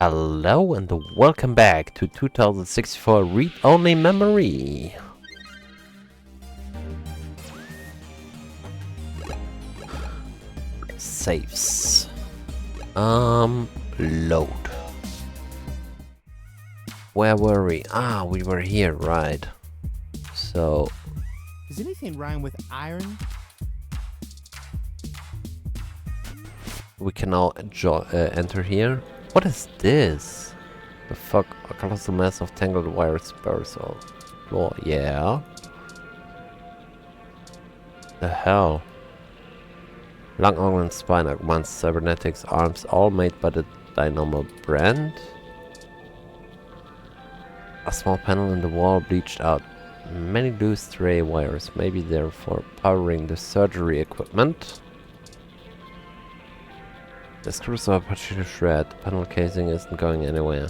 Hello and welcome back to 2064 Read-Only Memory. Saves. Load. Where were we? Ah, we were here, right. So... Does anything rhyme with iron? we can now enter here. What is this? The fuck? A colossal mass of tangled wires bursts all floor. Yeah. The hell? Long arm and spine, advanced cybernetics arms, all made by the Dynamo brand. A small panel in the wall bleached out. Many loose stray wires, maybe they're for powering the surgery equipment. The screws are partially shred. The panel casing isn't going anywhere.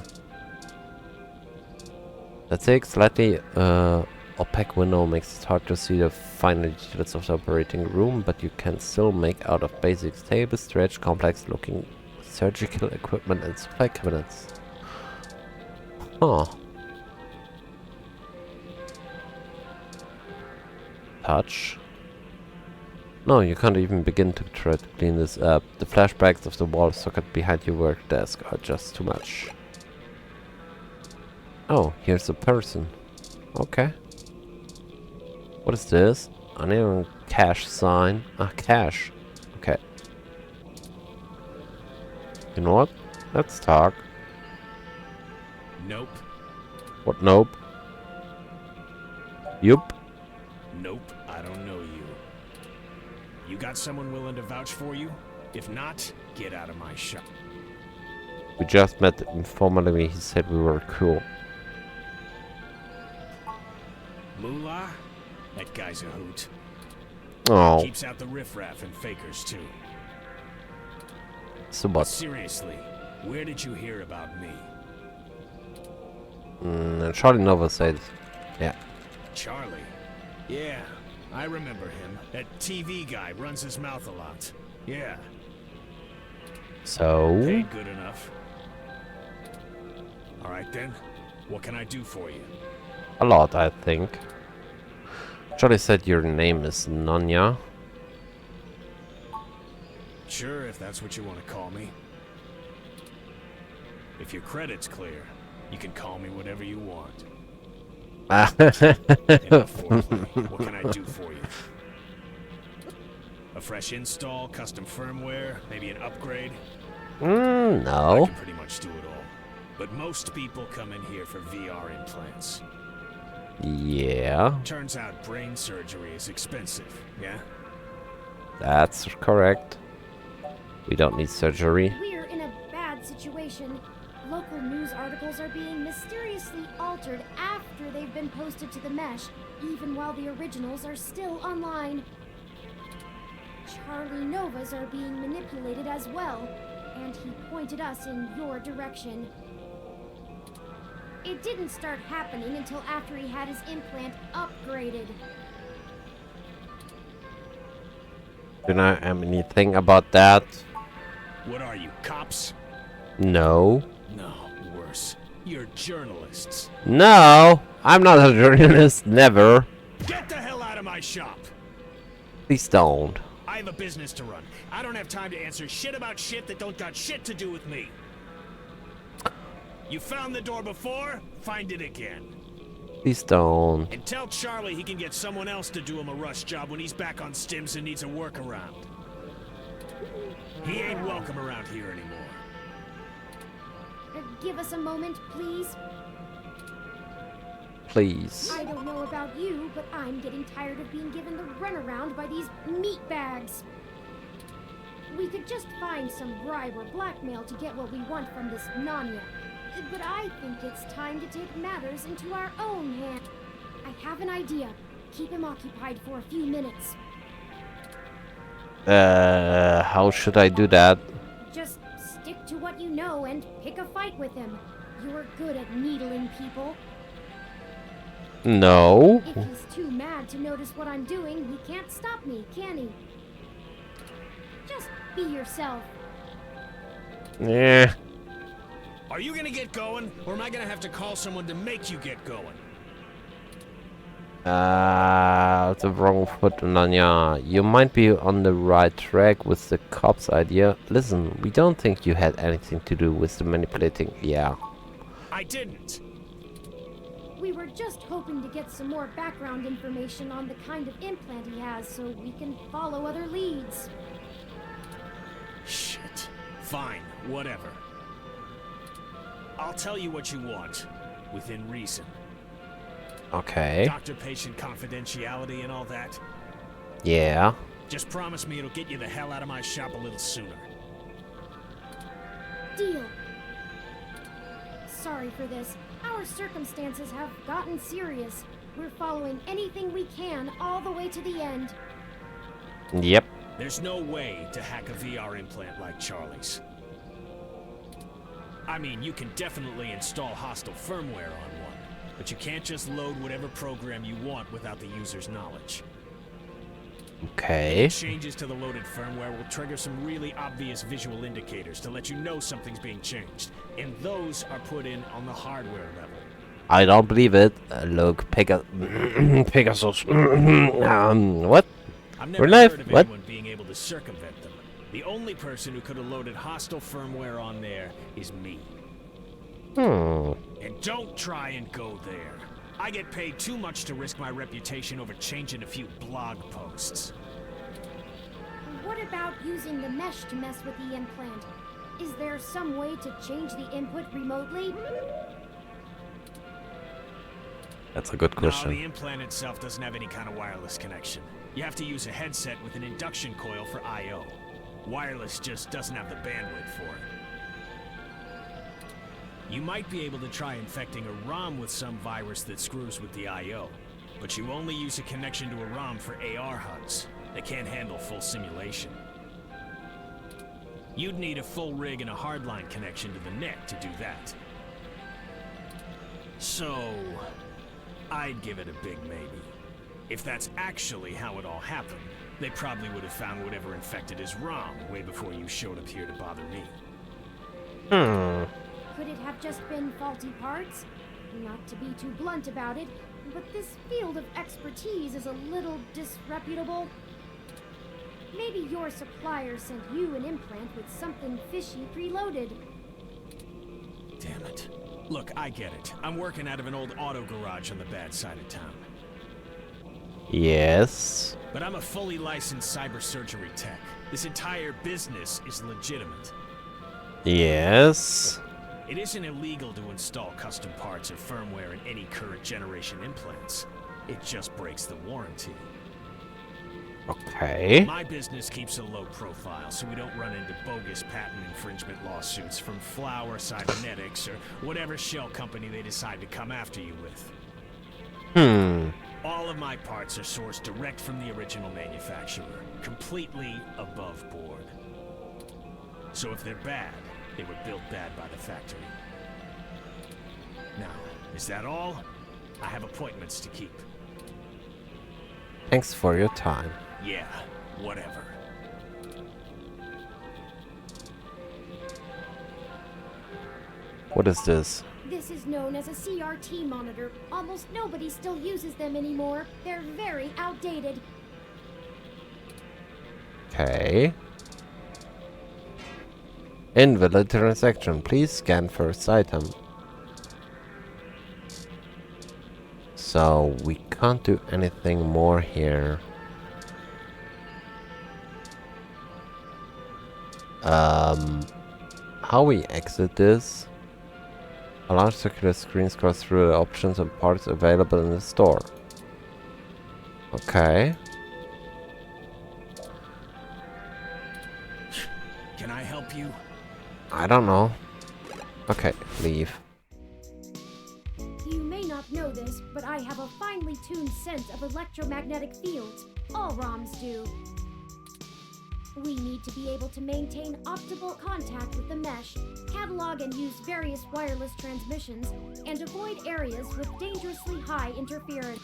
The thick, slightly opaque window makes it hard to see the finer details of the operating room, but you can still make out of basics: tables, stretch, complex-looking surgical equipment, and supply cabinets. Huh. Touch. No, you can't even begin to try to clean this up. The flashbacks of the wall socket behind your work desk are just too much. Oh, here's a person. Okay. What is this? A neon cash sign. Ah, cash. Okay. You know what? Let's talk. Nope. What? Nope. Yup. Nope, I don't know you. You got someone willing to vouch for you? If not, get out of my shop. We just met informally. He said we were cool. Moolah? That guy's a hoot. Oh. Keeps out the riffraff and fakers too. So But what? seriously, where did you hear about me? Charlie Nova said. Yeah. Charlie? Yeah, I remember him. That TV guy runs his mouth a lot. Yeah, So. paid good enough. Alright then, what can I do for you? A lot, I think. Charlie said your name is Nanya. Sure, if that's what you want to call me. If your credit's clear, you can call me whatever you want. Enough foreplay. What can I do for you? A fresh install, custom firmware, maybe an upgrade? I No. can pretty much do it all. But most people come in here for VR implants. Yeah, Turns out brain surgery is expensive, yeah? that's correct. We don't need surgery. We're in a bad situation. Local news articles are being mysteriously altered after they've been posted to the mesh, even while the originals are still online. Charlie Novas are being manipulated as well, and he pointed us in your direction. It didn't start happening until after he had his implant upgraded. Do you know anything about that? What are you, cops? No. No, worse. You're journalists. No! I'm not a journalist, never. Get the hell out of my shop! Please don't. I have a business to run. I don't have time to answer shit about shit that don't got shit to do with me. You found the door before? Find it again. Please don't. And tell Charlie he can get someone else to do him a rush job when he's back on stims and needs a workaround. He ain't welcome around here anymore. Give us a moment, please. Please. I don't know about you, but I'm getting tired of being given the runaround by these meatbags. We could just find some bribe or blackmail to get what we want from this Nanya. But I think it's time to take matters into our own hands. I have an idea. Keep him occupied for a few minutes. How should I do that? Just stick to what you know and pick a fight with him. You're good at needling people. No. If he's too mad to notice what I'm doing, he can't stop me, can he? Just be yourself. Yeah. Are you gonna get going, or am I gonna have to call someone to make you get going? The wrong foot, Nanya. You might be on the right track with the cops idea. Listen, we don't think you had anything to do with the manipulating. Yeah. I didn't. We were just hoping to get some more background information on the kind of implant he has so we can follow other leads. Shit. Fine, whatever. I'll tell you what you want, within reason. Okay. Doctor-patient confidentiality and all that. Yeah. Just promise me it'll get you the hell out of my shop a little sooner. Deal. Sorry for this. Our circumstances have gotten serious. We're following anything we can all the way to the end. Yep. There's no way to hack a VR implant like Charlie's. I mean, you can definitely install hostile firmware on one, but you can't just load whatever program you want without the user's knowledge. Okay. Changes to the loaded firmware will trigger some really obvious visual indicators to let you know something's being changed, and those are put in on the hardware level. I don't believe it. Look, Pegasus. What? I've never Real life? heard of What? anyone being able to circumvent them. The only person who could have loaded hostile firmware on there is me. And don't try and go there. I get paid too much to risk my reputation over changing a few blog posts. What about using the mesh to mess with the implant? Is there some way to change the input remotely? That's a good No, the question. implant itself doesn't have any kind of wireless connection. You have to use a headset with an induction coil for I/O. Wireless just doesn't have the bandwidth for it. You might be able to try infecting a ROM with some virus that screws with the I/O, but you only use a connection to a ROM for AR HUDs. They can't handle full simulation. You'd need a full rig and a hardline connection to the NEC to do that. So, I'd give it a big maybe. If that's actually how it all happened, they probably would have found whatever infected his ROM way before you showed up here to bother me. Could it have just been faulty parts? Not to be too blunt about it, but this field of expertise is a little disreputable. Maybe your supplier sent you an implant with something fishy preloaded. Damn it. Look, I get it. I'm working out of an old auto garage on the bad side of town. Yes. But I'm a fully licensed cyber surgery tech. This entire business is legitimate. Yes. It isn't illegal to install custom parts or firmware in any current generation implants. It just breaks the warranty. Okay. My business keeps a low profile so we don't run into bogus patent infringement lawsuits from Flower Cybernetics or whatever shell company they decide to come after you with. All of my parts are sourced direct from the original manufacturer, completely above board. So if they're bad, they were built bad by the factory. Now, is that all? I have appointments to keep. Thanks for your time. Yeah, whatever. What is this? This is known as a CRT monitor. Almost nobody still uses them anymore. They're very outdated. Okay. Invalid transaction. Please scan first item. So we can't do anything more here. How we exit this? A large circular screen scrolls through the options and parts available in the store. Okay. Can I help you? I don't know. Okay, leave. You may not know this, but I have a finely tuned sense of electromagnetic fields. All ROMs do. We need to be able to maintain optimal contact with the mesh, catalog and use various wireless transmissions, and avoid areas with dangerously high interference.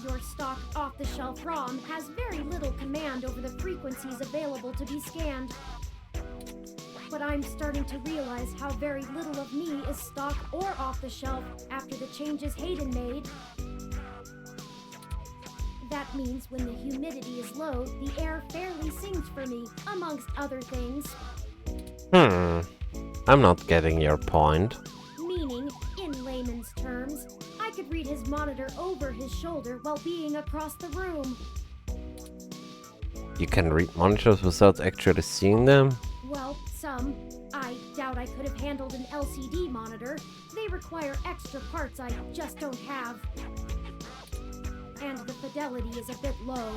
Your stock off-the-shelf ROM has very little command over the frequencies available to be scanned. But I'm starting to realize how very little of me is stock or off the shelf after the changes Hayden made. That means when the humidity is low, the air fairly sings for me, amongst other things. I'm not getting your point. Meaning, in layman's terms, I could read his monitor over his shoulder while being across the room. You can read monitors without actually seeing them? Well, some. I doubt I could have handled an LCD monitor. They require extra parts I just don't have. And the fidelity is a bit low.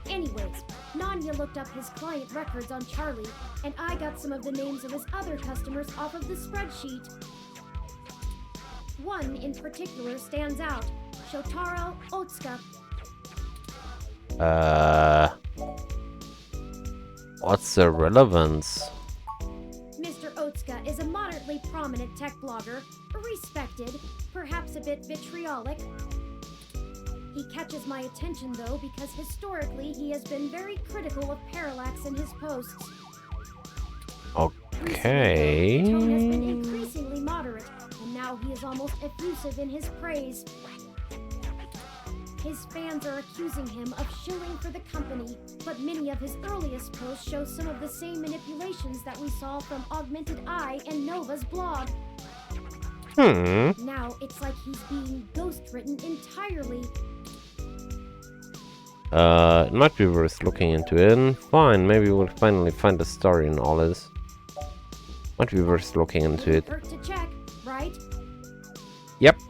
Anyways, Nanya looked up his client records on Charlie, and I got some of the names of his other customers off of the spreadsheet. One in particular stands out, Shotaro Otsuka. What's the relevance? Mr. Otsuka is a moderately prominent tech blogger, respected, perhaps a bit vitriolic. He catches my attention though because historically he has been very critical of Parallax in his posts. Okay. Recently, though, the tone has been increasingly moderate, and now he is almost effusive in his praise. His fans are accusing him of shilling for the company, but many of his earliest posts show some of the same manipulations that we saw from Augmented Eye and Nova's blog. Now it's like he's being ghost-written entirely. It might be worth looking into it. Fine, maybe we'll finally find the story in all this. Might be worth looking into it. Hurt to check, right? Yep,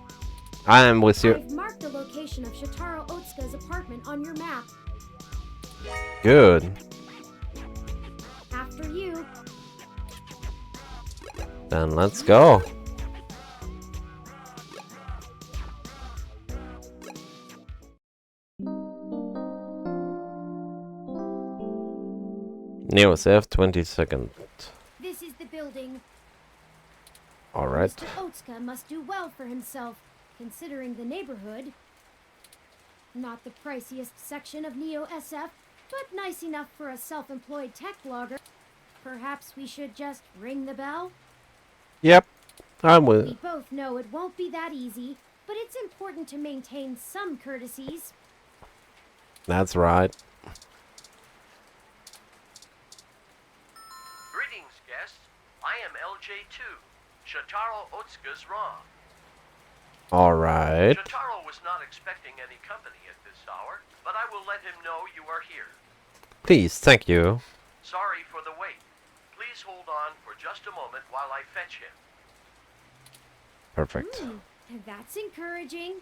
I am with you. I've marked the location of Shotaro Otsuka's apartment on your map. Good. After you. Then let's go. Neo SF 22nd. This is the building. Alright. Mr. Otsuka must do well for himself, considering the neighborhood. Not the priciest section of Neo SF, but nice enough for a self-employed tech blogger. Perhaps we should just ring the bell? Yep, I'm with We both know it won't be that easy, but it's important to maintain some courtesies. That's right. Greetings, guests. I am LJ2, Shotaro Otsuka's ROM. Alright. Shotaro was not expecting any company at this hour, but I will let him know you are here. Please, thank you. Sorry for the wait. Please hold on for just a moment while I fetch him. Perfect. That's encouraging.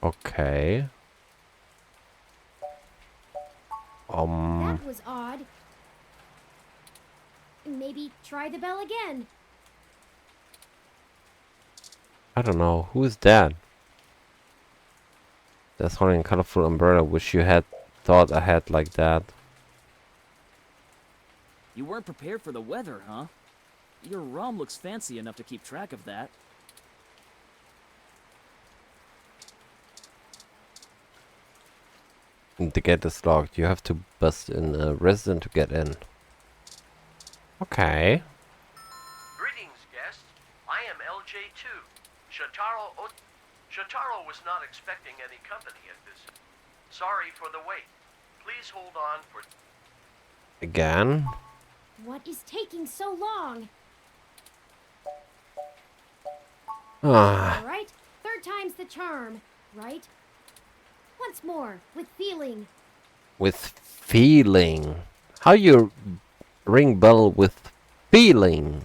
Okay. That was odd. Maybe try the bell again. I don't know. Who is that? That's holding a colorful umbrella. Wish you had thought ahead like that. You weren't prepared for the weather, huh? Your ROM looks fancy enough to keep track of that. The gate is locked. You have to bust in a resident to get in. Okay. Greetings, guests. I am LJ2, Shotaro was not expecting any company at this. Sorry for the wait. Please hold on for... Again? What is taking so long? Ah, Alright, third time's the charm, right? Once more, with feeling. with feeling. How you ring bell with feeling?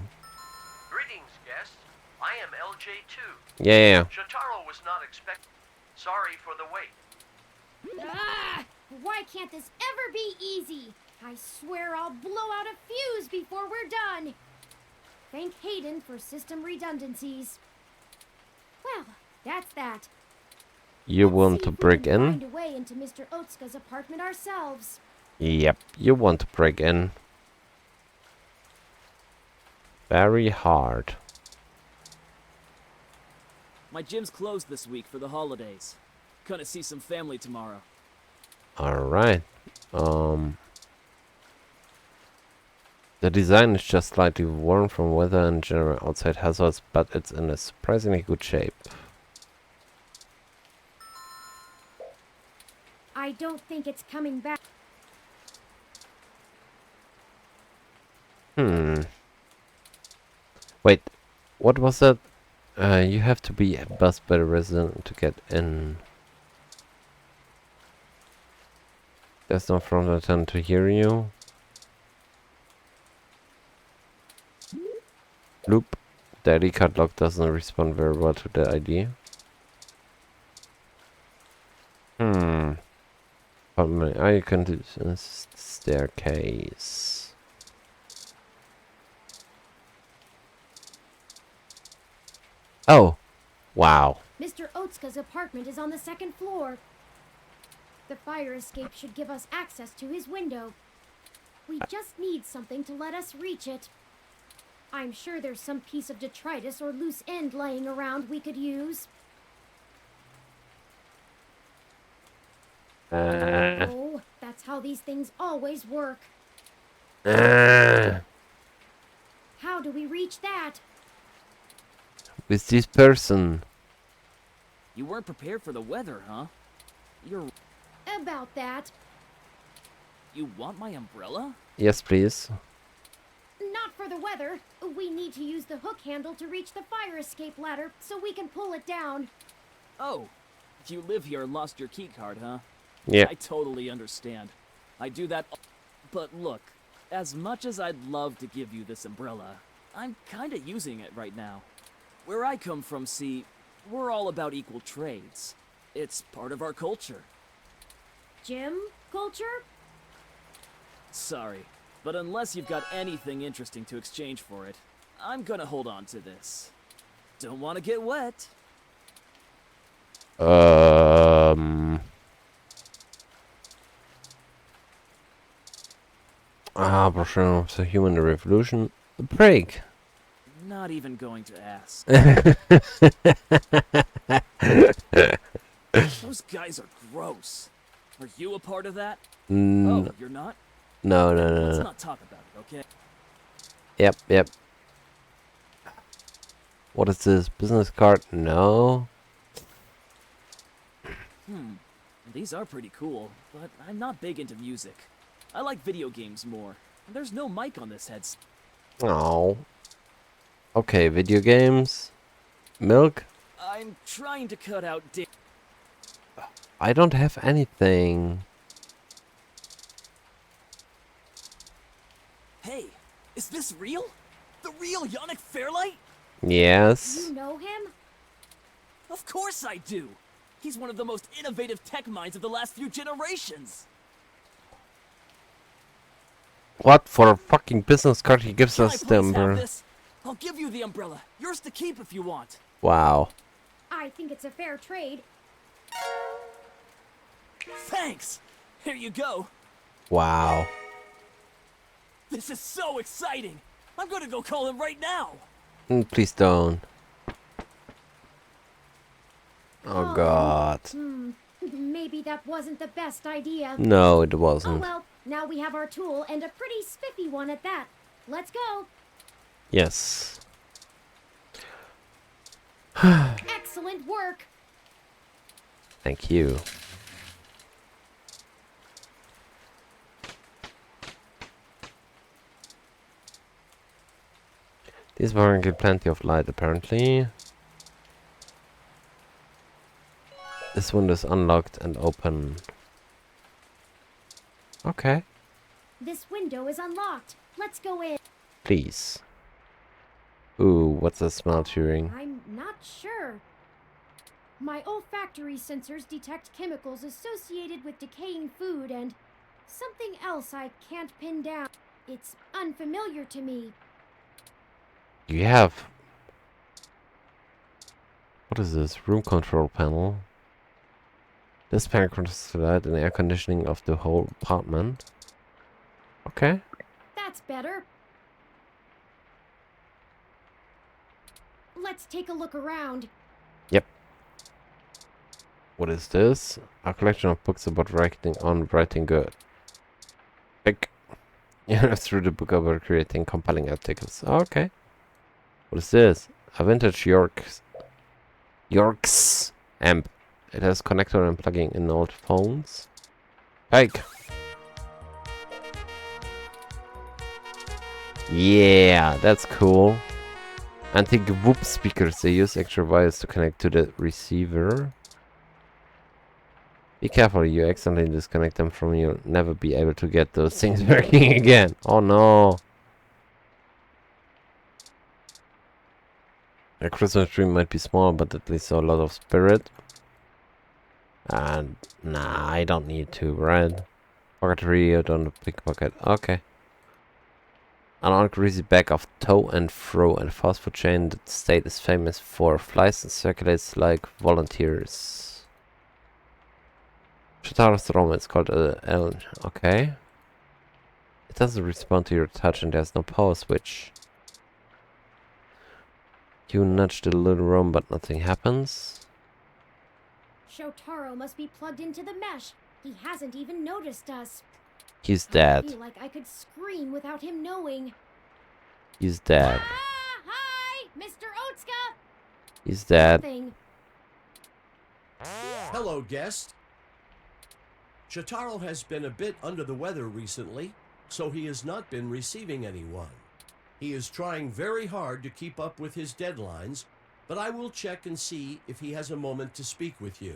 Greetings, guests. I am LJ2. Yeah. Shotaro was not expecting... Sorry for the wait. Ah! Why can't this ever be easy? I swear I'll blow out a fuse before we're done. Thank Hayden for system redundancies. Well, that's that. You Let's want see to if we break can in? Find a way into Mr. Otsuka's apartment ourselves. Yep, you want to break in. Very hard. My My gym's closed this week for the holidays. Gonna see some family tomorrow. Alright. The design is just slightly worn from weather and general outside hazards, but it's in a surprisingly good shape. I don't think it's coming back. Wait, what was that? You have to be buzzed by the resident to get in. There's no front attendant to hear you. Loop. The ID card lock doesn't respond very well to the ID. But my ID can do this staircase. Oh, wow. Mr. Otsuka's apartment is on the 2nd floor. The fire escape should give us access to his window. We just need something to let us reach it. I'm sure there's some piece of detritus or loose end laying around we could use. Oh, that's how these things always work. How do we reach that? With this person. You weren't prepared for the weather, huh? About that. You want my umbrella? Yes, please. Not for the weather. We need to use the hook handle to reach the fire escape ladder so we can pull it down. Oh, you live here and lost your key card, huh? Yeah. I totally understand. I do that. But look, as much as I'd love to give you this umbrella, I'm kinda using it right now. Where I come from, see, we're all about equal trades. It's part of our culture. Gym culture? Sorry, but unless you've got anything interesting to exchange for it, I'm gonna hold on to this. Don't want to get wet. Brochure of the Human Revolution. A break. Not even going to ask. Those guys are gross. Are you a part of that? Oh, you're not? No, no, Let's no. not talk about it, okay? Yep. What is this? Business card? No. These are pretty cool, but I'm not big into music. I like video games more. And there's no mic on this headset. Oh. Okay, video games. Milk? I'm trying to cut out I don't have anything. Hey, is this real? The real Yannick Fairlight? Yes. You know him? Of course I do! He's one of the most innovative tech minds of the last few generations! What for a fucking business card he gives Can I us please the have umbrella? this? I'll give you the umbrella. Yours to keep if you want. Wow. I think it's a fair trade. Thanks! Here you go. Wow. This is so exciting! I'm gonna go call him right now! Please don't. Oh god. Maybe that wasn't the best idea. No, it Oh wasn't. well, now we have our tool and a pretty spiffy one at that. Let's go. Yes. Excellent work. Thank you. This one get plenty of light apparently. This window is unlocked and open. Okay, This window is unlocked. Let's go in. please. Ooh, what's the smell Turing? I'm not sure. My olfactory sensors detect chemicals associated with decaying food and something else I can't pin down. It's unfamiliar to me. You have... What is this? Room control panel. This panel controls the light and air conditioning of the whole apartment. Okay. That's better. Let's take a look around. Yep. What is this? A collection of books about writing good. Like, you have through the book about creating compelling articles. Okay. What is this? A vintage Yorks amp. It has connector and plugging in old phones. Like. Yeah, that's cool. Antique whoop speakers. They use extra wires to connect to the receiver. Be careful, you accidentally disconnect them from you. You'll never be able to get those things working again. Oh no. A Christmas tree might be small, but at least a lot of spirit. And nah, I don't need to, right? Pocketry, I don't pickpocket. Okay. An ungreasy bag of to and fro and fast food chain. The state is famous for flies and circulates like volunteers. Shotaro's Rome, it's called L. Okay. It doesn't respond to your touch and there's no power switch. You nudge the little room, but nothing happens. Shotaro must be plugged into the mesh. He hasn't even noticed us. He's I dead. feel like I could scream without him knowing. He's dead. Ah, hi, Mr. Otsuka. He's dead. Thing. Hello, guest. Shotaro has been a bit under the weather recently, so he has not been receiving anyone. He is trying very hard to keep up with his deadlines, but I will check and see if he has a moment to speak with you.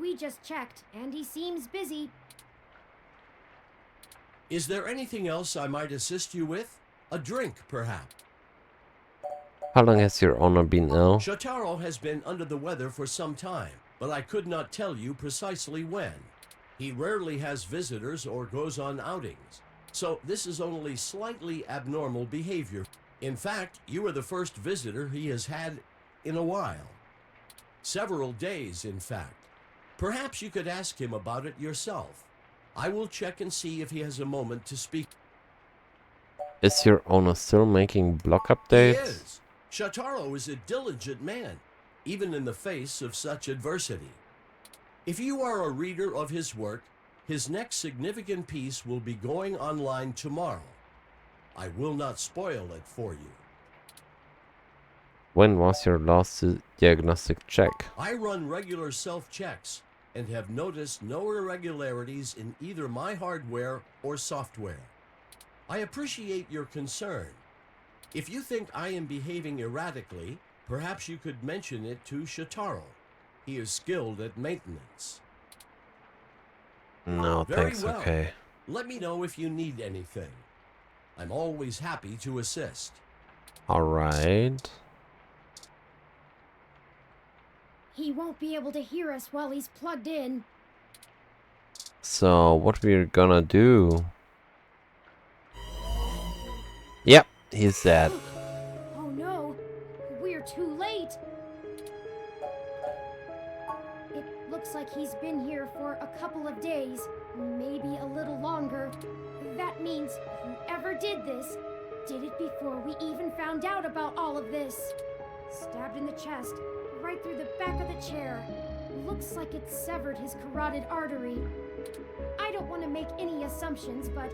We just checked, and he seems busy. Is there anything else I might assist you with? A drink, perhaps? How long has your owner been ill? Shotaro has been under the weather for some time, but I could not tell you precisely when. He rarely has visitors or goes on outings, so this is only slightly abnormal behavior. In fact, you are the first visitor he has had in a while. Several days, in fact. Perhaps you could ask him about it yourself. I will check and see if he has a moment to speak. Is your owner still making blog He updates? is. Shotaro is a diligent man, even in the face of such adversity. If you are a reader of his work, his next significant piece will be going online tomorrow. I will not spoil it for you. When was your last diagnostic check? I run regular self-checks and have noticed no irregularities in either my hardware or software. I appreciate your concern. If you think I am behaving erratically, perhaps you could mention it to Shotaro. He is skilled at maintenance. No, Very thanks, well. okay. Let me know if you need anything. I'm always happy to assist. Alright. He won't be able to hear us while he's plugged in. So, what we're gonna do? Yep, he's dead. Oh no, we're too late. It looks like he's been here for a couple of days, maybe a little longer. That means whoever did this did it before we even found out about all of this. Stabbed in the chest, right through the back of the chair. Looks like it severed his carotid artery. I don't want to make any assumptions, but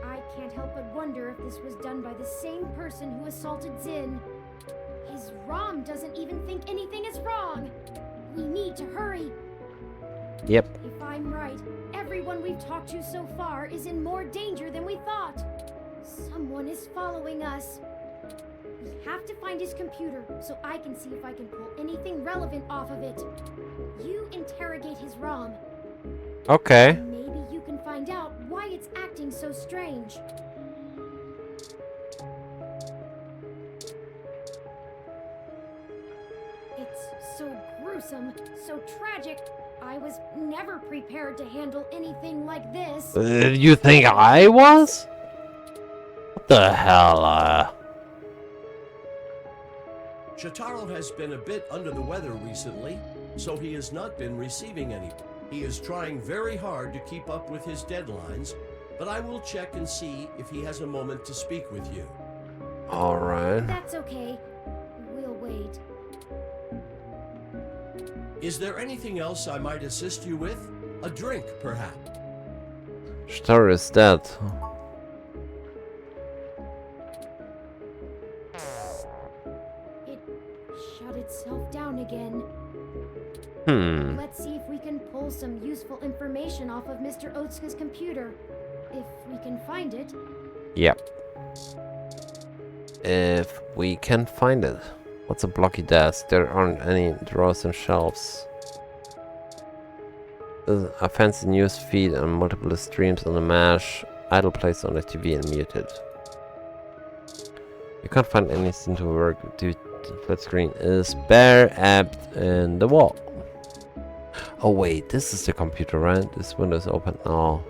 I can't help but wonder if this was done by the same person who assaulted Zin. His ROM doesn't even think anything is wrong. We need to hurry. Yep. If I'm right, everyone we've talked to so far is in more danger than we thought. Someone is following us. We have to find his computer so I can see if I can pull anything relevant off of it. You interrogate his ROM. Okay. Maybe you can find out why it's acting so strange. It's so gruesome, so tragic. I was never prepared to handle anything like this. You think I was? What the hell, Shotaro has been a bit under the weather recently, so he has not been receiving any. He is trying very hard to keep up with his deadlines, but I will check and see if he has a moment to speak with you. Alright. That's okay. We'll wait. Is there anything else I might assist you with? A drink, perhaps? Star is dead. It shut itself down again. Let's see if we can pull some useful information off of Mr. Otsuka's computer. If we can find it. Yep. If we can find it. What's a blocky desk? There aren't any drawers and shelves. There's a fancy news feed and multiple streams on the mesh. Idle place on the TV and muted. You can't find anything to work due to the flat screen is bare apt in the wall. Oh wait, this is the computer, right? This window is open. Oh,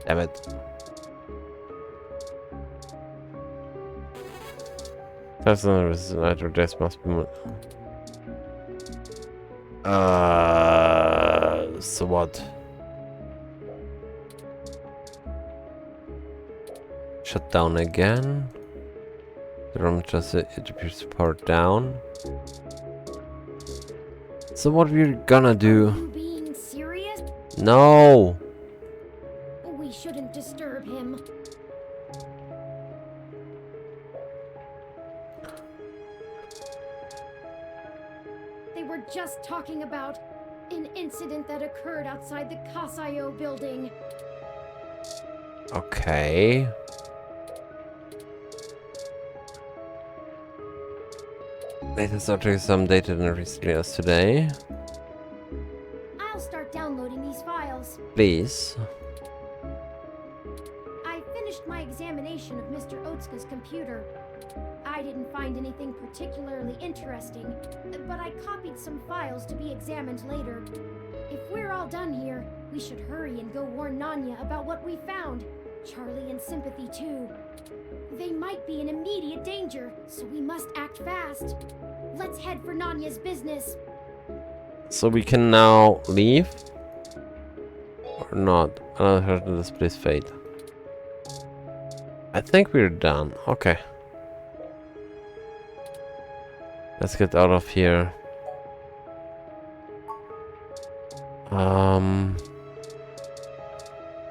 damn it. Personal address must be so what? Shut down again. The room just it appears to power down. So what we're gonna do? Are you being serious? No. We shouldn't disturb him. They were just talking about an incident that occurred outside the Kasayo building. Okay. Latest object some data in recently as today. I'll start downloading these files. Please. I finished my examination of Mr. Otsuka's computer. I didn't find anything particularly interesting, but I copied some files to be examined later. If we're all done here, we should hurry and go warn Nanya about what we found. Charlie and Sympathy too. They might be in immediate danger, so we must act fast. Let's head for Nanya's business. So we can now leave? Or not? Another heard of this place fade. I think we're done. Okay. Let's get out of here.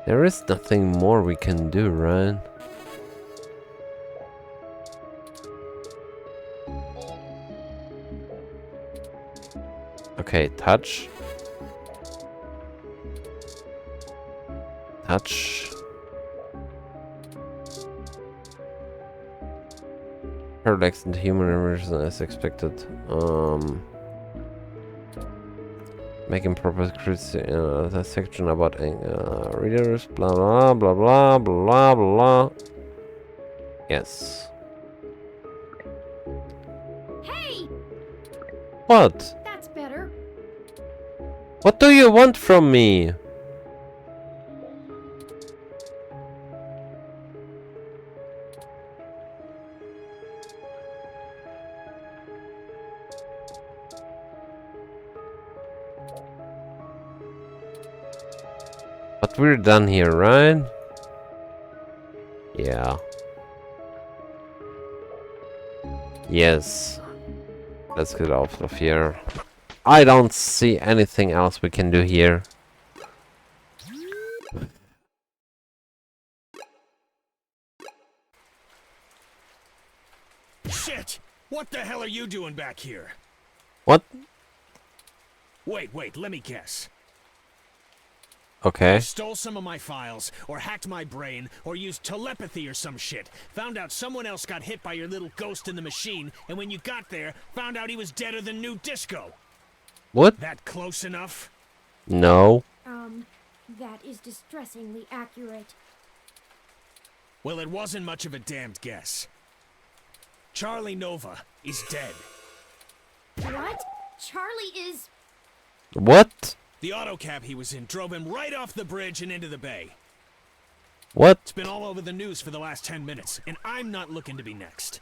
There is nothing more we can do, right? Okay, touch. Touch. Parallax into human immersion as expected. Making proper the section about readers, blah blah blah blah blah blah. Yes. Hey! What? That's better. What do you want from me? But we're done here, right? Yeah. Yes. Let's get off of here. I don't see anything else we can do here. Shit! What the hell are you doing back here? What? Wait, let me guess. Okay. Stole some of my files, or hacked my brain, or used telepathy or some shit. Found out someone else got hit by your little ghost in the machine, and when you got there, found out he was deader than New Disco. What? That close enough? No. That is distressingly accurate. Well, it wasn't much of a damned guess. Charlie Nova is dead. What? Charlie is... What? The autocab he was in drove him right off the bridge and into the bay. What? It's been all over the news for the last 10 minutes, and I'm not looking to be next.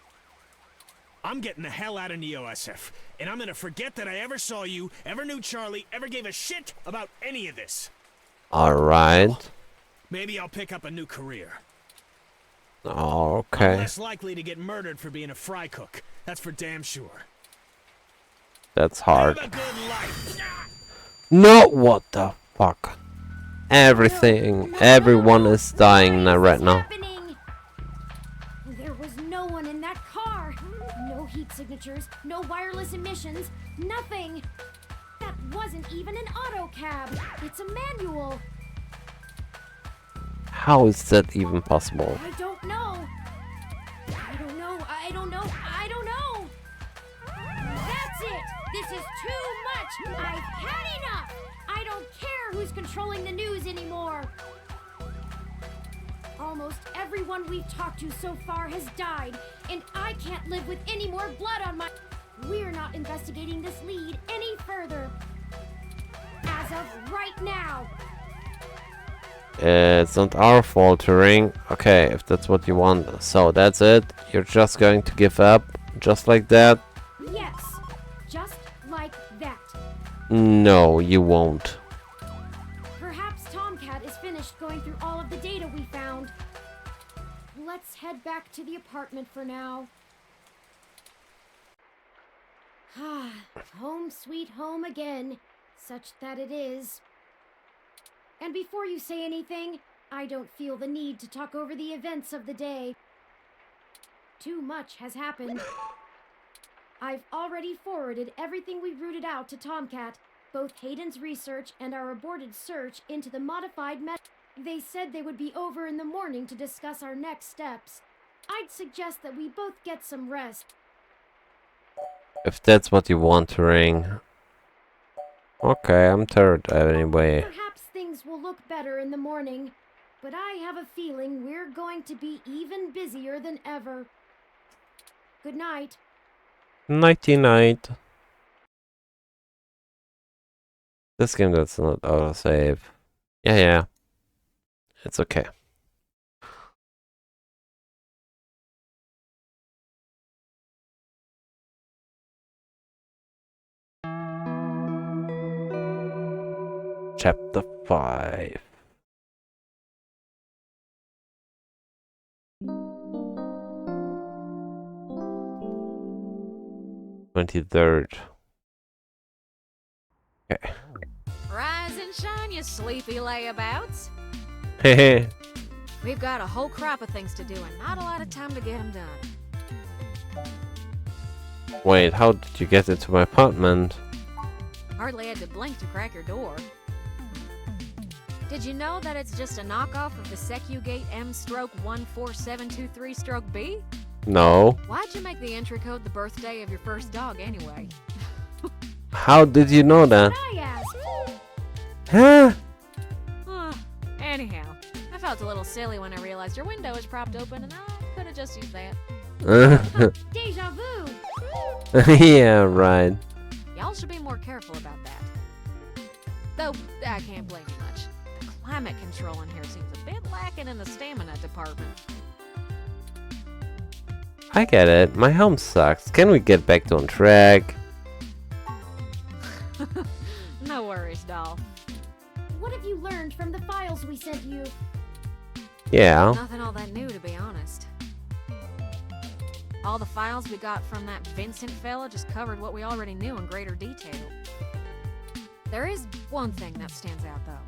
I'm getting the hell out of NeoSF, and I'm gonna forget that I ever saw you, ever knew Charlie, ever gave a shit about any of this. Alright. Maybe I'll pick up a new career. Oh, I'm okay. less likely to get murdered for being a fry cook. That's for damn sure. That's hard. Have a good life. No, what the fuck? Everyone is dying now, right now. Happening? There was no one in that car. No heat signatures, no wireless emissions, nothing. That wasn't even an auto cab. It's a manual. How is that even possible? I don't know. I don't know. That's it. This is too much. I've had enough. I don't care who's controlling the news anymore. Almost everyone we've talked to so far has died, and I can't live with any more blood on my... We're not investigating this lead any further. As of right now. It's not our fault, Turing. Okay, if that's what you want. So that's it. You're just going to give up, just like that? Yes, just like that. No, you won't. Perhaps Tomcat is finished going through all of the data we found. Let's head back to the apartment for now. Home sweet home again, such that it is. And before you say anything, I don't feel the need to talk over the events of the day. Too much has happened. I've already forwarded everything we rooted out to Tomcat, both Hayden's research and our aborted search into the modified They said they would be over in the morning to discuss our next steps. I'd suggest that we both get some rest. If that's what you want, Turing. Okay, I'm tired anyway. Perhaps things will look better in the morning, but I have a feeling we're going to be even busier than ever. Good night. Nighty-night. This game does not autosave. Yeah. It's okay. Chapter 5. "23rd. Okay. Rise and shine, you sleepy layabouts. Hehe. We've got a whole crop of things to do and not a lot of time to get them done. Wait, how did you get into my apartment? Hardly had to blink to crack your door. Did you know that it's just a knockoff of the SecuGate M/14723-B? No. Why'd you make the entry code the birthday of your first dog anyway? How did you know that? I asked. Huh? Anyhow, I felt a little silly when I realized your window was propped open and I could have just used that. Deja vu. Yeah, right. Y'all should be more careful about that. Though, I can't blame you much. The climate control in here seems a bit lacking in the stamina department. I get it. My home sucks. Can we get back on track? No worries, doll. What have you learned from the files we sent you? Yeah. Nothing all that new, to be honest. All the files we got from that Vincent fella just covered what we already knew in greater detail. There is one thing that stands out, though.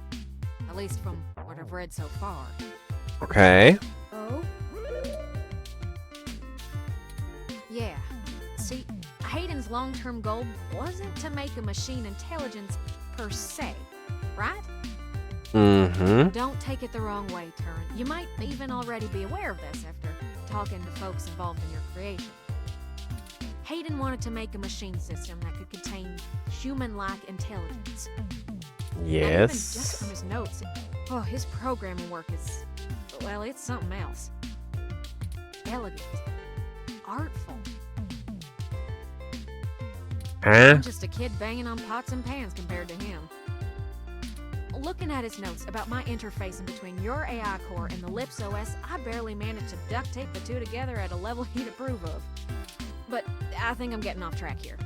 At least from what I've read so far. Okay. Oh? Yeah. See, Hayden's long-term goal wasn't to make a machine intelligence per se, right? Mm-hmm. Don't take it the wrong way, Turing. You might even already be aware of this after talking to folks involved in your creation. Hayden wanted to make a machine system that could contain human-like intelligence. And even just from Yes. his notes, his programming work is, well, it's something else. Elegant. Artful. Huh? I'm just a kid banging on pots and pans compared to him. Looking at his notes about my interfacing between your AI core and the Lips OS, I barely managed to duct tape the two together at a level he'd approve of. But I think I'm getting off track here.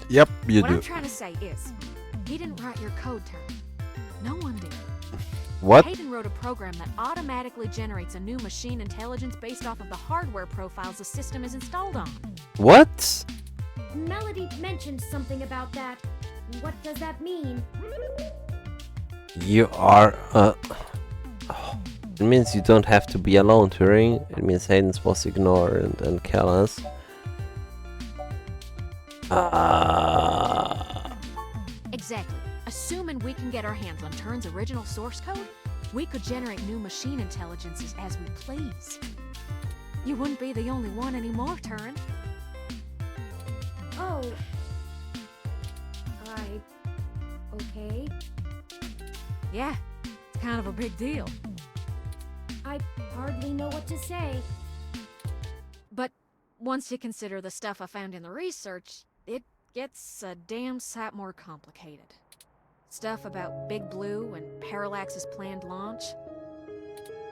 Yep, you What do. I'm trying to say is, he didn't write your code, Turing. No one did. What? Hayden wrote a program that automatically generates a new machine intelligence based off of the hardware profiles the system is installed on. What? Melody mentioned something about that. What does that mean? You are it means you don't have to be alone, Turing. It means Hayden's was ignore and kill us. Exactly. Assuming we can get our hands on Turin's original source code, we could generate new machine intelligences as we please. You wouldn't be the only one anymore, Turin. Oh. Okay. Yeah, it's kind of a big deal. I hardly know what to say. But once you consider the stuff I found in the research, it gets a damn sight more complicated. Stuff about Big Blue and Parallax's planned launch.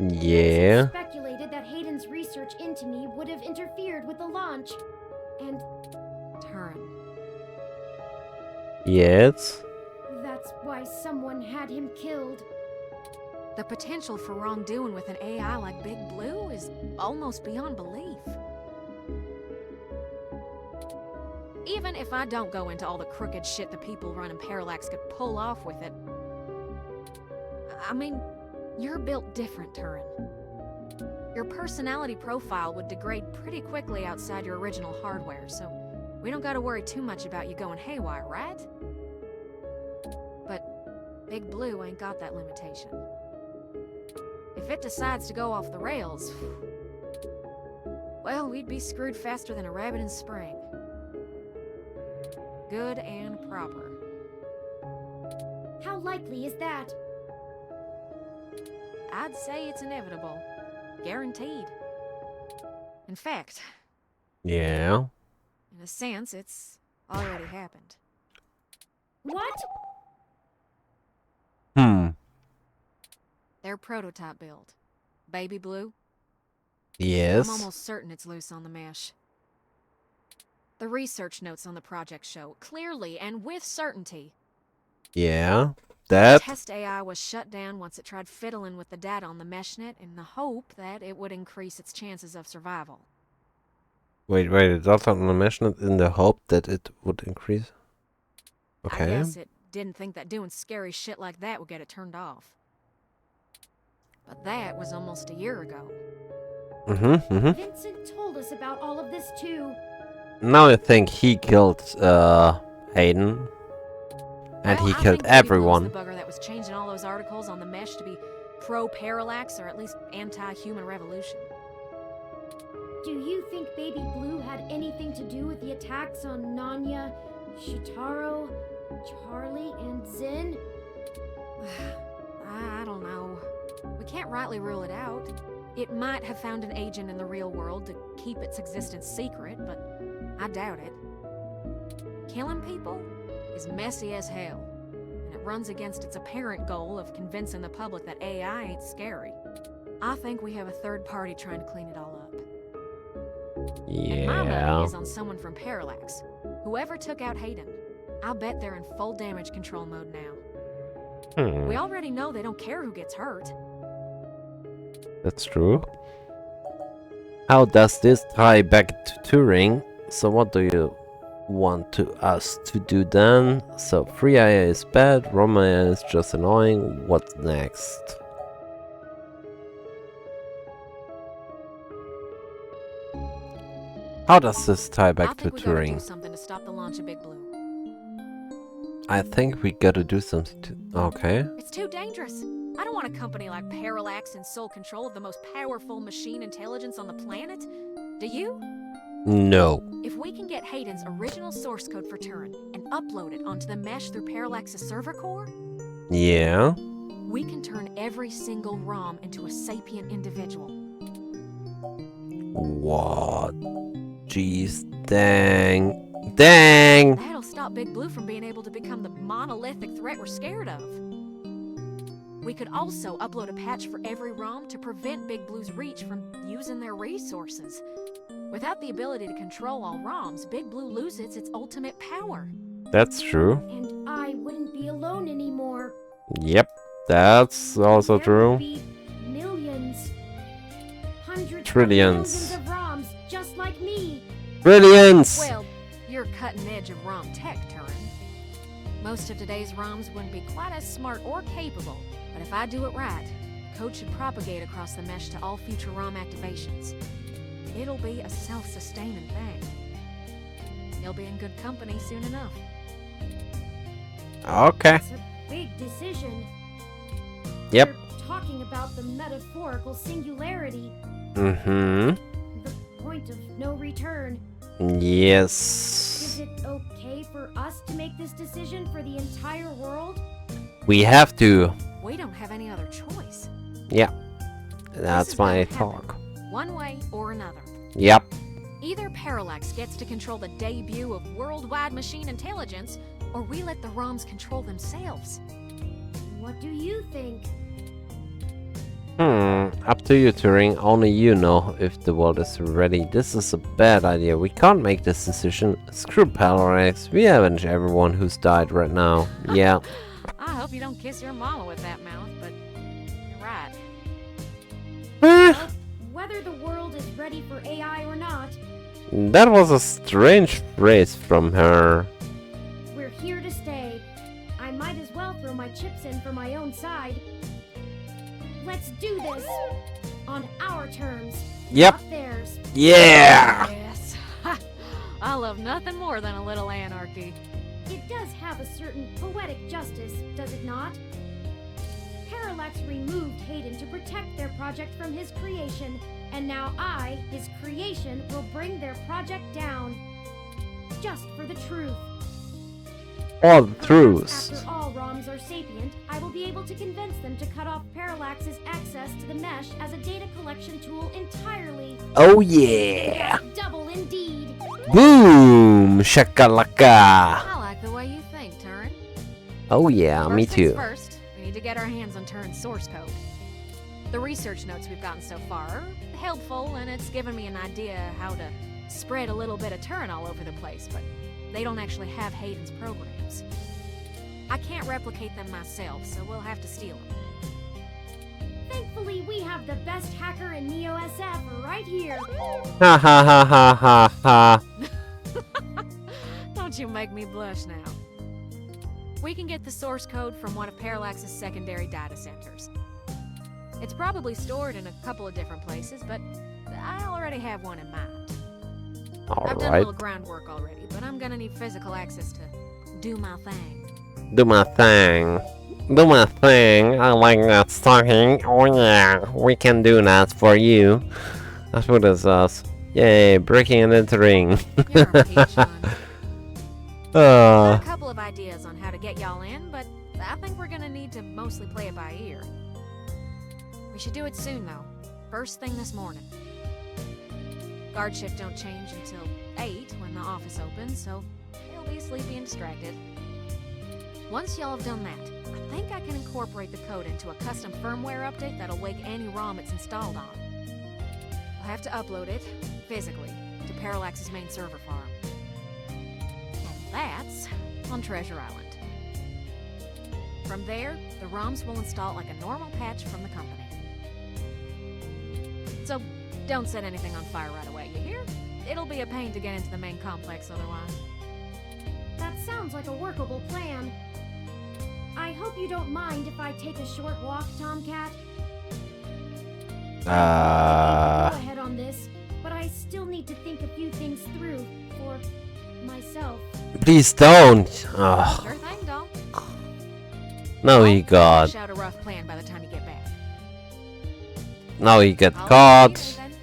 Yeah. It's speculated that Hayden's research into me would have interfered with the launch. And Turin. Yes. that's why someone had him killed. The potential for wrongdoing with an AI like Big Blue is almost beyond belief. Even if I don't go into all the crooked shit the people running Parallax could pull off with it, I mean, you're built different, Turin. Your personality profile would degrade pretty quickly outside your original hardware, so we don't gotta worry too much about you going haywire, right? But Big Blue ain't got that limitation. If it decides to go off the rails, well, we'd be screwed faster than a rabbit in spring. Good and proper. How likely is that? I'd say it's inevitable. Guaranteed. In fact, Yeah. in a sense, it's already happened. What? Their prototype build. Baby Blue. Yes. I'm almost certain it's loose on the mesh. The research notes on the project show clearly and with certainty. Yeah. That. Test AI was shut down once it tried fiddling with the data on the meshnet in the hope that it would increase its chances of survival. Wait. The data on the meshnet in the hope that it would increase. I Okay. guess it didn't think that doing scary shit like that would get it turned off. But that was almost a year ago. Vincent told us about all of this too. Now I think he killed Hayden. And Well, he I killed think Baby Blue's everyone. the bugger that was changing all those articles on the mesh to be pro-parallax or at least anti-human revolution. Do you think Baby Blue had anything to do with the attacks on Nanya, Shitaro, Charlie, and Zen? I don't know. We can't rightly rule it out. It might have found an agent in the real world to keep its existence secret, but I doubt it. Killing people is messy as hell, and it runs against its apparent goal of convincing the public that AI ain't scary. I think we have a third party trying to clean it all up. And my Yeah. money is on someone from Parallax. Whoever took out Hayden. I'll bet they're in full damage control mode now. We already know they don't care who gets hurt. That's true. How does this tie back to Turing? So what do you want us to do then? So free IA is bad, ROM IA is just annoying. What's next? How does this tie I back to think we gotta do Turing? something to stop the launch of Big Blue. I think we gotta do something to... Okay. It's too dangerous. I don't want a company like Parallax in sole control of the most powerful machine intelligence on the planet. Do you? No. If we can get Hayden's original source code for Turin and upload it onto the mesh through Parallax's server core, Yeah. we can turn every single ROM into a sapient individual. What? Jeez. Dang. Dang! That'll stop Big Blue from being able to become the monolithic threat we're scared of. We could also upload a patch for every ROM to prevent Big Blue's reach from using their resources. Without the ability to control all ROMs, Big Blue loses its ultimate power. That's true. And I wouldn't be alone anymore. Yep. That's also There true. would be millions, hundreds, Trillions. of millions of ROMs just like me. Brilliance! Well, you're you're cutting edge of ROM tech, Turin. Most of today's ROMs wouldn't be quite as smart or capable, but if I do it right, code should propagate across the mesh to all future ROM activations. It'll be a self-sustaining thing. You'll be in good company soon enough. Okay. It's a big decision. Yep. You're talking about the metaphorical singularity, Mm-hmm. the point of no return. Yes. Is it okay for us to make this decision for the entire world? We have to. We don't have any other choice. Yeah. This That's is my gonna talk. happen, one way or another. Yep. Either Parallax gets to control the debut of worldwide machine intelligence, or we let the ROMs control themselves. What do you think? Up to you, Turing. Only you know if the world is ready. This is a bad idea. We can't make this decision. Screw Parallax. We avenge everyone who's died right now. Yeah. I hope you don't kiss your mama with that mouth, but you're right. Well, whether the world is ready for AI or not, That was a strange phrase from her. we're here to stay. I might as well throw my chips in for my own side. Let's do this on our terms, Yep. not theirs. Yeah. Yes. I love nothing more than a little anarchy. It does have a certain poetic justice, does it not? Parallax removed Hayden to protect their project from his creation, and now I, his creation, will bring their project down. Just for the truth. All the Perhaps truths. after all ROMs are sapient, I will be able to convince them to cut off Parallax's access to the mesh as a data collection tool entirely. Oh yeah. Double indeed. Boom. Shakalaka. I like the way you think, Turin. Oh yeah, me First things too. First, we need to get our hands on Turin's source code. The research notes we've gotten so far are helpful, and it's given me an idea how to spread a little bit of Turin all over the place, but they don't actually have Hayden's programs. I can't replicate them myself, so we'll have to steal them. Thankfully, we have the best hacker in Neo SF right here. Ha ha ha ha ha ha. Don't you make me blush now. We can get the source code from one of Parallax's secondary data centers. It's probably stored in a couple of different places, but I already have one in mind. I've done a Alright. little groundwork already, but I'm gonna need physical access to do my thing. Do my thing. Do my thing. I like that stocking. Oh yeah. We can do that for you. That's what it us. Yay, breaking and entering. You're a peach, son. Got Uh, a couple of ideas on how to get y'all in, but I think we're gonna need to mostly play it by ear. We should do it soon, though. First thing this morning. Guard shift don't change until 8 when the office opens, so they'll be sleepy and distracted. Once y'all have done that, I think I can incorporate the code into a custom firmware update that'll wake any ROM it's installed on. I'll have to upload it, physically, to Parallax's main server farm. And that's on Treasure Island. From there, the ROMs will install like a normal patch from the company. So, don't set anything on fire right away, you hear? It'll be a pain to get into the main complex otherwise. That sounds like a workable plan. I hope you don't mind if I take a short walk, Tomcat. Go ahead on this, but I still need to think a few things through for myself. please don't. Ugh. Sure thing, doll. Now he got. Shout a rough plan by the time you get back. Now he got I'll caught. see you then.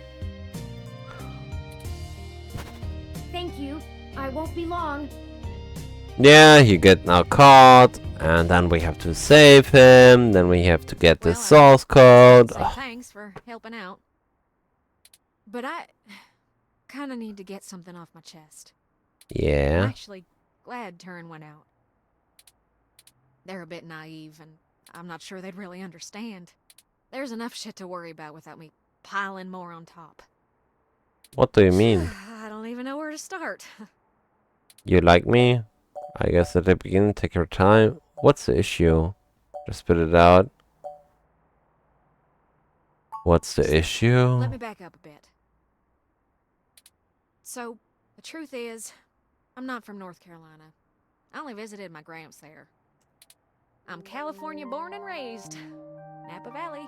Thank you. I won't be long. Yeah, he get now caught. And then we have to save him. Then we have to get the Well, I source code. Say Ugh. thanks for helping out. But I kind of need to get something off my chest. I'm Yeah. actually glad Turin went out. They're a bit naive, and I'm not sure they'd really understand. There's enough shit to worry about without me piling more on top. What do you mean? I don't even know where to start. You like me? I guess at the beginning, take your time. What's the issue? Just spit it out. What's the issue? Let me back up a bit. So, the truth is, I'm not from North Carolina. I only visited my gramps there. I'm California born and raised. Napa Valley.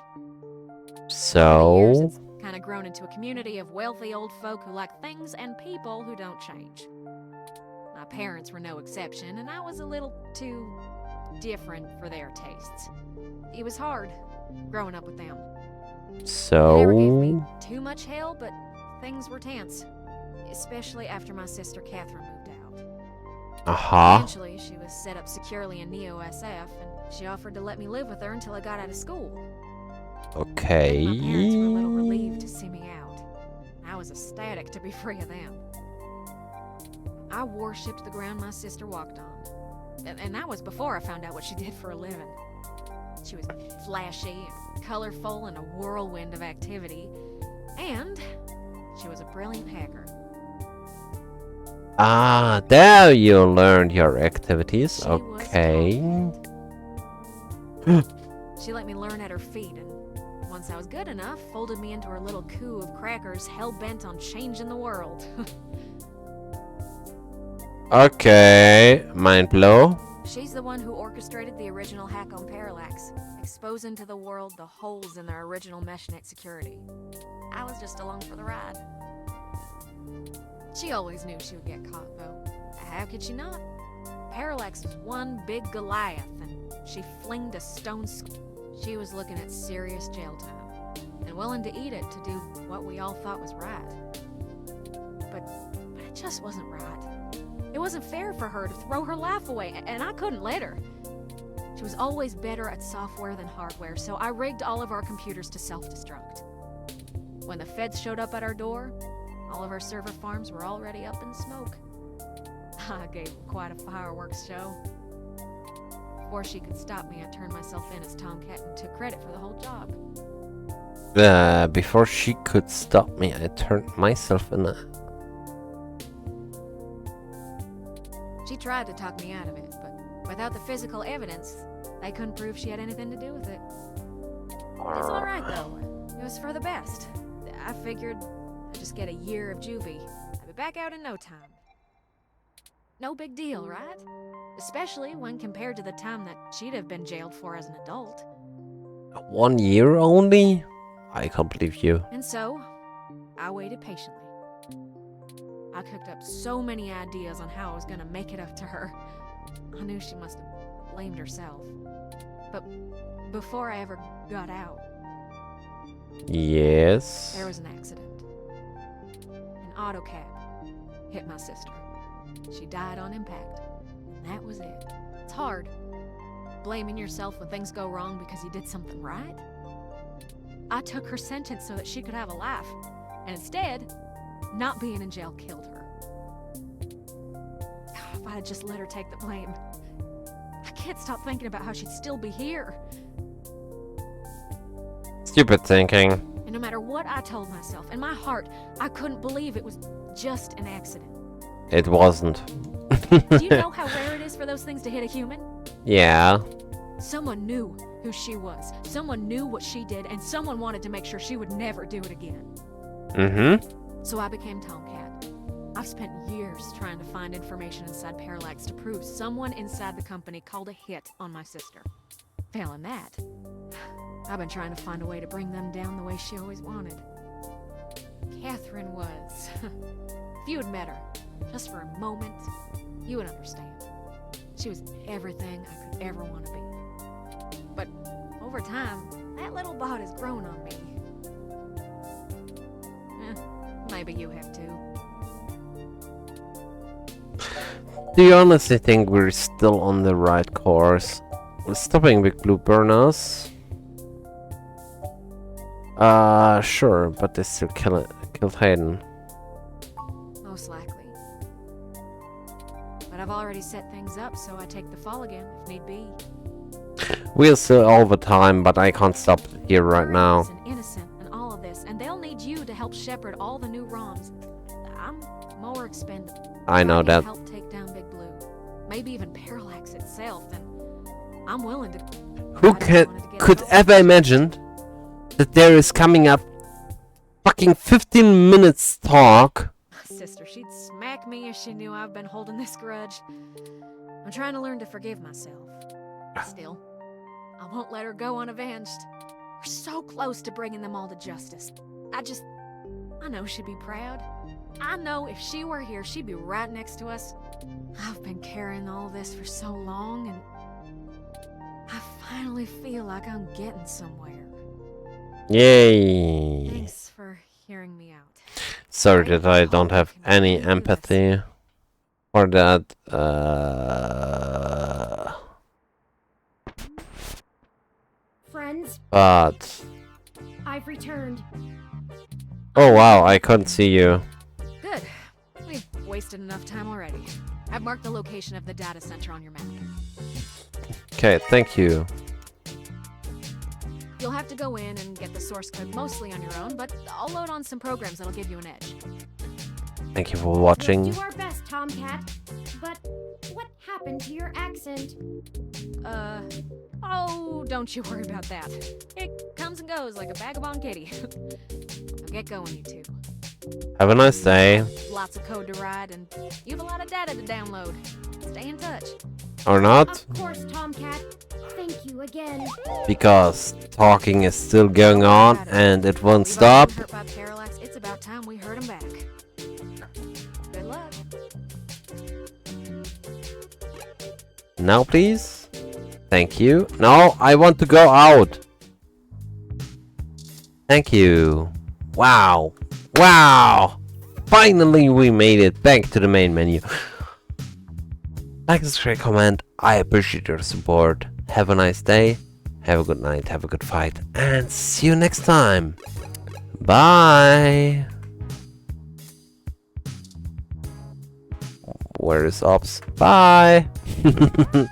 So, Kind of grown into a community of wealthy old folk who like things and people who don't change. My parents were no exception, and I was a little too different for their tastes. It was hard growing up with them. They never gave me so too much hell, but things were tense. Especially after my sister Catherine moved out. Eventually, she was set up securely in Neo SF, and she offered to let me live with her until I got out of school. Okay. My parents were a little relieved to see me out. I was ecstatic to be free of them. I worshipped the ground my sister walked on. And that was before I found out what she did for a living. She was flashy and colorful and a whirlwind of activity. And she was a brilliant hacker. Ah, there you learned your activities. She was Okay. She let me learn at her feet, and once I was good enough, folded me into her little coup of crackers hell-bent on changing the world. Okay. Mind blow. She's the one who orchestrated the original hack on Parallax, exposing to the world the holes in their original meshnet security. I was just along for the ride. She always knew she would get caught, though. How could she not? Parallax was one big Goliath, and she flinged a stone. She was looking at serious jail time, and willing to eat it to do what we all thought was right. But it just wasn't right. It wasn't fair for her to throw her life away, and I couldn't let her. She was always better at software than hardware, so I rigged all of our computers to self-destruct. When the feds showed up at our door, all of our server farms were already up in smoke. I gave them quite a fireworks show. Before she could stop me, I turned myself in as Tomcat and took credit for the whole job. Before she could stop me, I turned myself in. She tried to talk me out of it, but without the physical evidence, they couldn't prove she had anything to do with it. It's alright though. It was for the best. I figured I'd just get a year of juvie. I'd be back out in no time. No big deal, right? Especially when compared to the time that she'd have been jailed for as an adult. 1 year only? I can't believe you. And so, I waited patiently. I cooked up so many ideas on how I was gonna make it up to her. I knew she must have blamed herself. But before I ever got out, Yes. there was an accident. An auto cab hit my sister. She died on impact, and that was it. It's hard, blaming yourself when things go wrong because you did something right. I took her sentence so that she could have a life, and instead, not being in jail killed her. If I had just let her take the blame. I can't stop thinking about how she'd still be here. Stupid thinking. And no matter what I told myself, in my heart, I couldn't believe it was just an accident. It wasn't. Do you know how rare it is for those things to hit a human? Yeah. Someone knew who she was. Someone knew what she did, and someone wanted to make sure she would never do it again. Mm-hmm. So I became Tomcat. I've spent years trying to find information inside Parallax to prove someone inside the company called a hit on my sister. Failing that, I've been trying to find a way to bring them down the way she always wanted. Catherine was... If you had met her, just for a moment, you would understand. She was everything I could ever want to be. But over time, that little bot has grown on me. Maybe you have too. Do you honestly think we're still on the right course? We're stopping Big Blue Burners. Sure, but they still killed Hayden. Most likely. But I've already set things up, so I take the fall again, if need be. We're still over time, but I can't stop here right now. And innocent and all of this, and they'll need you to help shepherd all the new ROMs. I'm more expendable. I know can that. Help take down Big Blue. Maybe even Parallax itself, then I'm willing to... Who could ever imagine that there is coming up fucking 15 minutes talk My sister or she'd smack me if she knew I've been holding this grudge. I'm trying to learn to forgive myself. Still, I won't let her go unavenged. We're so close to bringing them all to justice. I know she'd be proud. I know if she were here, she'd be right next to us. I've been carrying all this for so long, and I finally feel like I'm getting somewhere. Yay! Thanks for hearing me out. Sorry that I don't have any empathy for that. Friends, But I've returned. oh wow, I couldn't see you. Good. We've wasted enough time already. I've marked the location of the data center on your map. Okay, thank you. You'll have to go in and get the source code mostly on your own, but I'll load on some programs that'll give you an edge. Thank you for We'll watching. do our best, Tomcat. But what happened to your accent? Oh, don't you worry about that. It comes and goes like a vagabond kitty. Now get going, you two. Have a nice day. Lots of code to write, and you have a lot of data to download. Stay in touch. Or not, Of course, Tomcat. Thank you again. because talking is still going on and it won't We've all stop. been hurt by Parallax. It's about time we heard him back. Good luck. Now please. Thank you. No, I want to go out. Thank you. Wow. Wow. Finally we made it back to the main menu. Like, subscribe, comment. I appreciate your support. Have a nice day. Have a good night. Have a good fight. And see you next time. Bye. Where is Ops? Bye.